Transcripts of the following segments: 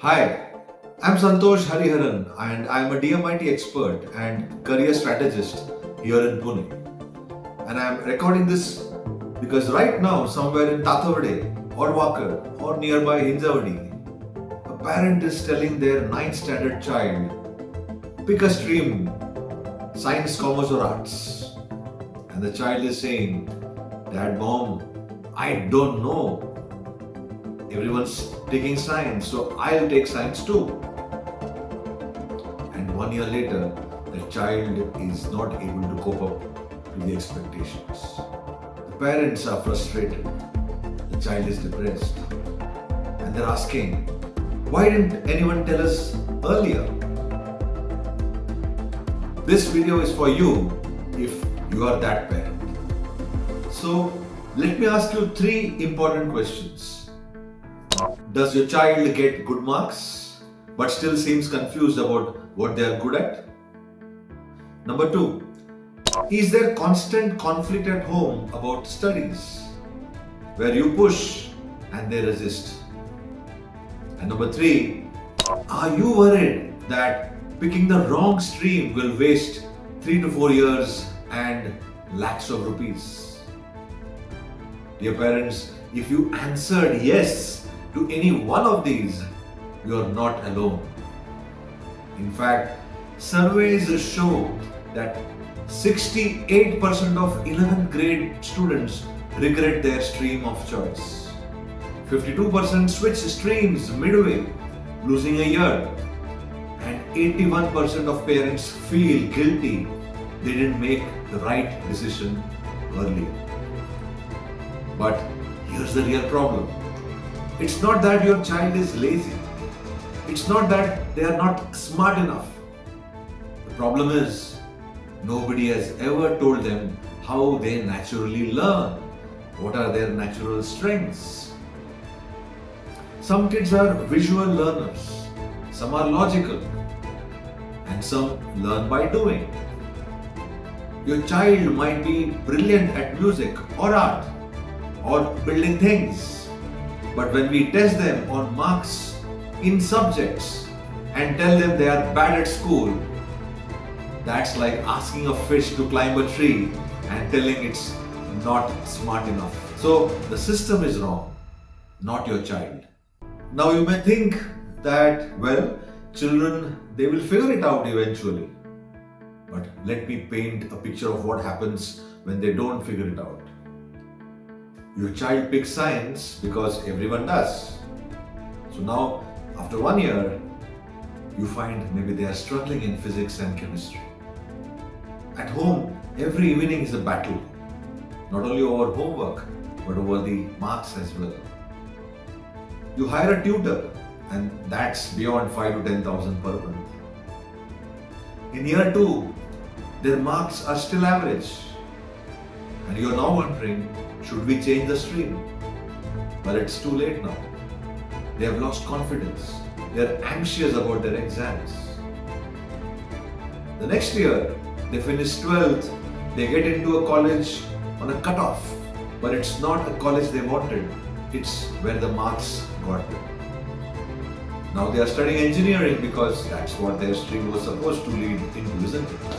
Hi, I'm Santosh Hariharan and I'm a DMIT expert and career strategist here in Pune. And I'm recording this because right now, somewhere in Tathawade or Wakad or nearby Hinjawadi, a parent is telling their ninth standard child, pick a stream, science, commerce, or arts. And the child is saying, Dad, Mom, I don't know. Everyone's taking science, so I'll take science too. And 1 year later, the child is not able to cope up to the expectations. The parents are frustrated, the child is depressed, and they're asking, why didn't anyone tell us earlier? This video is for you if you are that parent. So, let me ask you 3 important questions. Does your child get good marks but still seems confused about what they are good at? Number 2, is there constant conflict at home about studies where you push and they resist? And number 3, are you worried that picking the wrong stream will waste 3 to 4 years and lakhs of rupees? Dear parents, if you answered yes to any one of these, you are not alone. In fact, surveys show that 68% of 11th grade students regret their stream of choice. 52% switch streams midway, losing a year. And 81% of parents feel guilty they didn't make the right decision earlier. But here's the real problem. It's not that your child is lazy. It's not that they are not smart enough. The problem is, nobody has ever told them how they naturally learn. What are their natural strengths? Some kids are visual learners, some are logical, and some learn by doing. Your child might be brilliant at music or art or building things. But when we test them on marks in subjects and tell them they are bad at school, that's like asking a fish to climb a tree and telling it's not smart enough. So the system is wrong, not your child. Now you may think that, well, children, they will figure it out eventually. But let me paint a picture of what happens when they don't figure it out. Your child picks science because everyone does. So now, after 1 year, you find maybe they are struggling in physics and chemistry. At home, every evening is a battle, not only over homework, but over the marks as well. You hire a tutor, and that's beyond 5 to 10,000 per month. In year 2, their marks are still average. And you're now wondering, should we change the stream? But it's too late now. They have lost confidence. They're anxious about their exams. The next year, they finish 12th, they get into a college on a cutoff. But it's not a college they wanted. It's where the marks got them. Now they are studying engineering because that's what their stream was supposed to lead into, isn't it?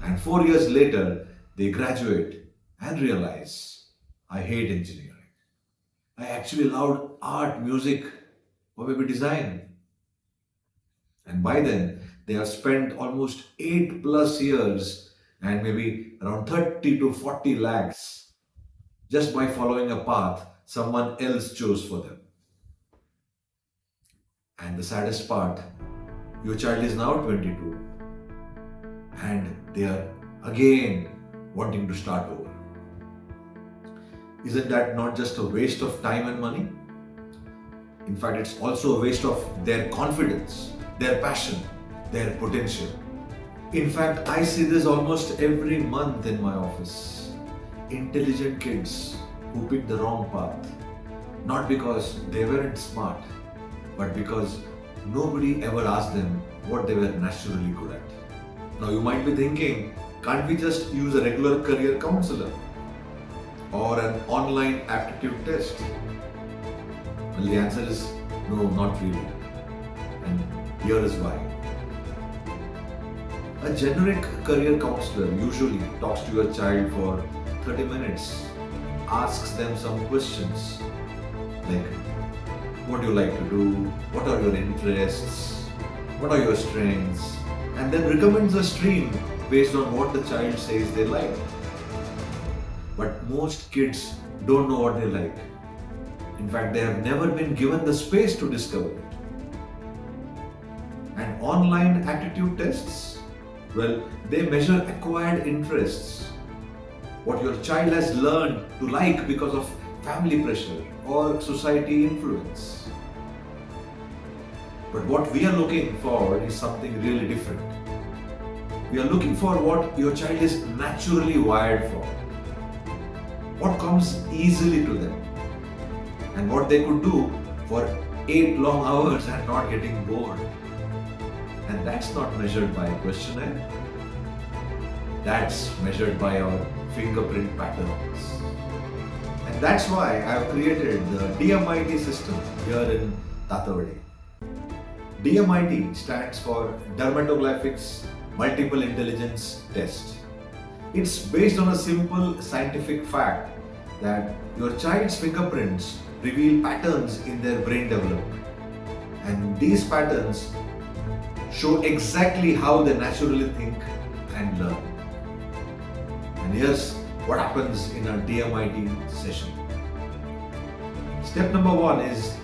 And 4 years later, they graduate and realize, I hate engineering. I actually loved art, music, or maybe design. And by then, they have spent almost 8+ years and maybe around 30 to 40 lakhs just by following a path someone else chose for them. And the saddest part, your child is now 22 and they are again wanting to start over. Isn't that not just a waste of time and money? In fact, it's also a waste of their confidence, their passion, their potential. In fact, I see this almost every month in my office. Intelligent kids who pick the wrong path, not because they weren't smart, but because nobody ever asked them what they were naturally good at. Now you might be thinking, can't we just use a regular career counselor or an online aptitude test? Well, the answer is no, not really. And here is why. A generic career counselor usually talks to your child for 30 minutes, asks them some questions like, what do you like to do? What are your interests? What are your strengths? And then recommends a stream based on what the child says they like. But most kids don't know what they like. In fact, they have never been given the space to discover it. And online aptitude tests, well, they measure acquired interests, what your child has learned to like because of family pressure or society influence. But what we are looking for is something really different. We are looking for what your child is naturally wired for, what comes easily to them, and what they could do for 8 long hours and not getting bored. And that's not measured by a questionnaire. That's measured by our fingerprint patterns. And that's why I've created the DMIT system here in Tathawade. DMIT stands for Dermatoglyphics Multiple Intelligence Test. It's based on a simple scientific fact that your child's fingerprints reveal patterns in their brain development. And these patterns show exactly how they naturally think and learn. And here's what happens in a DMIT session. Step number 1 is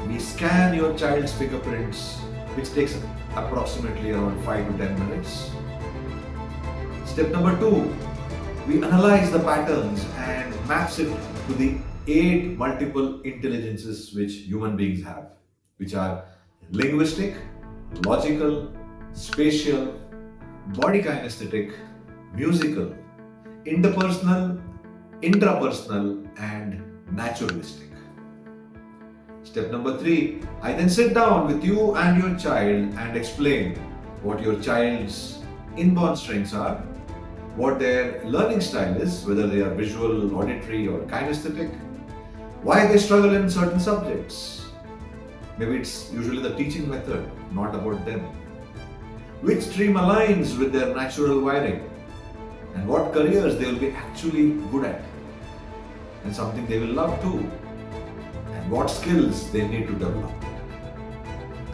we scan your child's fingerprints, which takes approximately around 5 to 10 minutes. Step number 2, we analyze the patterns and maps it to the 8 multiple intelligences which human beings have, which are linguistic, logical, spatial, body kinesthetic, musical, interpersonal, intrapersonal, and naturalistic. Step number 3, I then sit down with you and your child and explain what your child's inborn strengths are, what their learning style is, whether they are visual, auditory, or kinesthetic, why they struggle in certain subjects. Maybe it's usually the teaching method, not about them. Which stream aligns with their natural wiring, and what careers they will be actually good at, and something they will love too, and what skills they need to develop.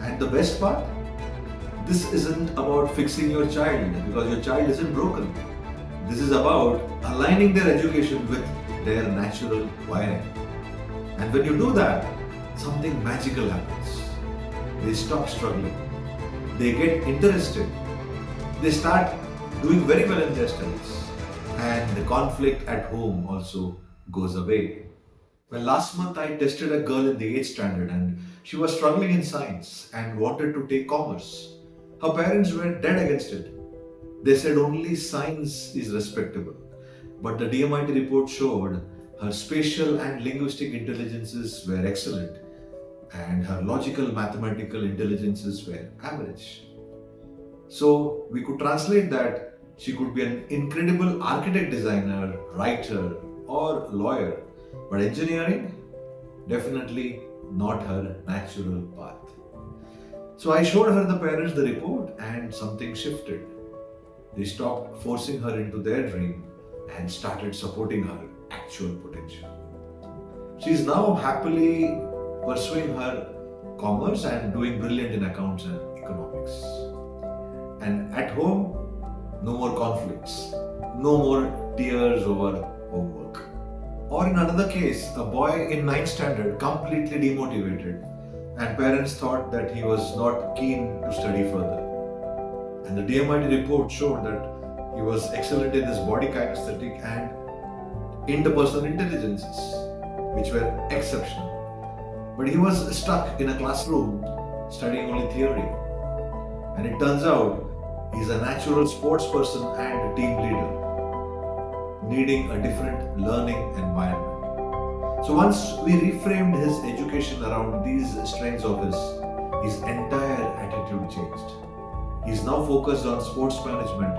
And the best part? This isn't about fixing your child because your child isn't broken. This is about aligning their education with their natural wiring. And when you do that, something magical happens. They stop struggling. They get interested. They start doing very well in their studies. And the conflict at home also goes away. Well, last month I tested a girl in the 8th standard and she was struggling in science and wanted to take commerce. Her parents were dead against it. They said only science is respectable. But the DMIT report showed her spatial and linguistic intelligences were excellent and her logical mathematical intelligences were average. So we could translate that she could be an incredible architect, designer, writer, or lawyer, but engineering, definitely not her natural path. So I showed her the parents the report and something shifted. They stopped forcing her into their dream and started supporting her actual potential. She is now happily pursuing her commerce and doing brilliant in accounts and economics. And at home, no more conflicts, no more tears over homework. Or in another case, a boy in 9th standard completely demotivated and parents thought that he was not keen to study further. And the DMIT report showed that he was excellent in his body kinesthetic and interpersonal intelligences, which were exceptional. But he was stuck in a classroom studying only theory. And it turns out he's a natural sports person and a team leader, needing a different learning environment. So once we reframed his education around these strengths of his entire attitude changed. He's now focused on sports management,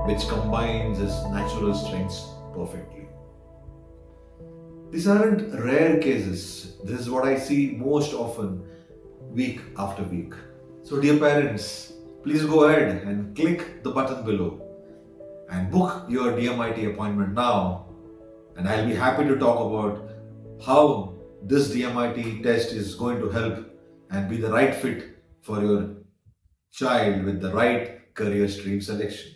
which combines his natural strengths perfectly. These aren't rare cases. This is what I see most often, week after week. So, dear parents, please go ahead and click the button below and book your DMIT appointment now. And I'll be happy to talk about how this DMIT test is going to help and be the right fit for your child with the right career stream selection.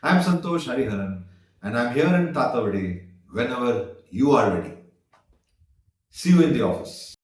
I'm Santosh Hariharan and I'm here in Tathawade whenever you are ready. See you in the office.